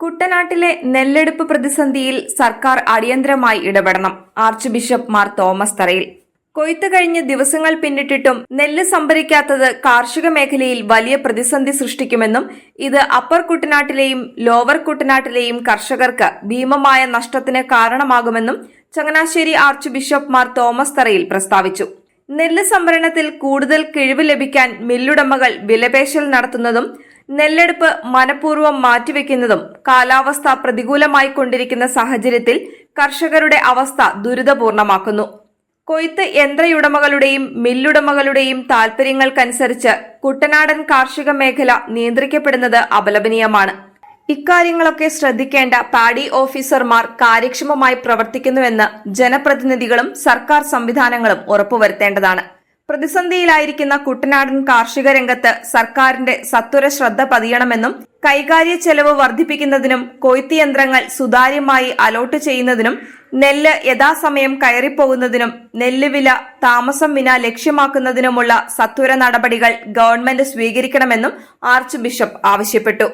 കുട്ടനാട്ടിലെ നെല്ലെടുപ്പ് പ്രതിസന്ധിയിൽ സർക്കാർ അടിയന്തരമായി ഇടപെടണം. ആർച്ച് ബിഷപ്പ് മാർ തോമസ് തറയിൽ. കൊയ്ത്ത് കഴിഞ്ഞ് ദിവസങ്ങൾ പിന്നിട്ടിട്ടും നെല്ല് സംഭരിക്കാത്തത് കാർഷിക മേഖലയിൽ വലിയ പ്രതിസന്ധി സൃഷ്ടിക്കുമെന്നും ഇത് അപ്പർ കുട്ടനാട്ടിലെയും ലോവർ കുട്ടനാട്ടിലെയും കർഷകർക്ക് ഭീമമായ നഷ്ടത്തിന് കാരണമാകുമെന്നും Changanassery arch bishop Mar Thomas തറയിൽ പ്രസ്താവിച്ചു. നെല്ല് സംഭരണത്തിൽ കൂടുതൽ കിഴിവ് ലഭിക്കാൻ മില്ലുടമകൾ വിലപേശൽ നടത്തുന്നതും നെല്ലെടുപ്പ് മനഃപൂർവ്വം മാറ്റിവെക്കുന്നതും കാലാവസ്ഥ പ്രതികൂലമായി കൊണ്ടിരിക്കുന്ന സാഹചര്യത്തിൽ കർഷകരുടെ അവസ്ഥ ദുരിതപൂർണമാക്കുന്നു. കൊയ്ത്ത് യന്ത്രയുടമകളുടെയും മില്ലുടമകളുടെയും താൽപര്യങ്ങൾക്കനുസരിച്ച് കുട്ടനാടൻ കാർഷിക മേഖല നിയന്ത്രിക്കപ്പെടുന്നത് അപലപനീയമാണ്. ഇക്കാര്യങ്ങളൊക്കെ ശ്രദ്ധിക്കേണ്ട പാഡി ഓഫീസർമാർ കാര്യക്ഷമമായി പ്രവർത്തിക്കുന്നുവെന്ന് ജനപ്രതിനിധികളും സർക്കാർ സംവിധാനങ്ങളും ഉറപ്പുവരുത്തേണ്ടതാണ്. പ്രതിസന്ധിയിലായിരിക്കുന്ന കുട്ടനാടൻ കാർഷിക രംഗത്ത് സർക്കാരിന്റെ സത്വര ശ്രദ്ധ പതിയണമെന്നും കൈകാര്യ ചെലവ് വർദ്ധിപ്പിക്കുന്നതിനും കൊയ്ത്ത് യന്ത്രങ്ങൾ സുതാര്യമായി അലോട്ട് ചെയ്യുന്നതിനും നെല്ല് യഥാസമയം കയറിപ്പോകുന്നതിനും നെല്ല് വില താമസം വിന ലക്ഷ്യമാക്കുന്നതിനുമുള്ള സത്വര നടപടികൾ ഗവൺമെന്റ് സ്വീകരിക്കണമെന്നും ആർച്ച് ബിഷപ്പ് ആവശ്യപ്പെട്ടു.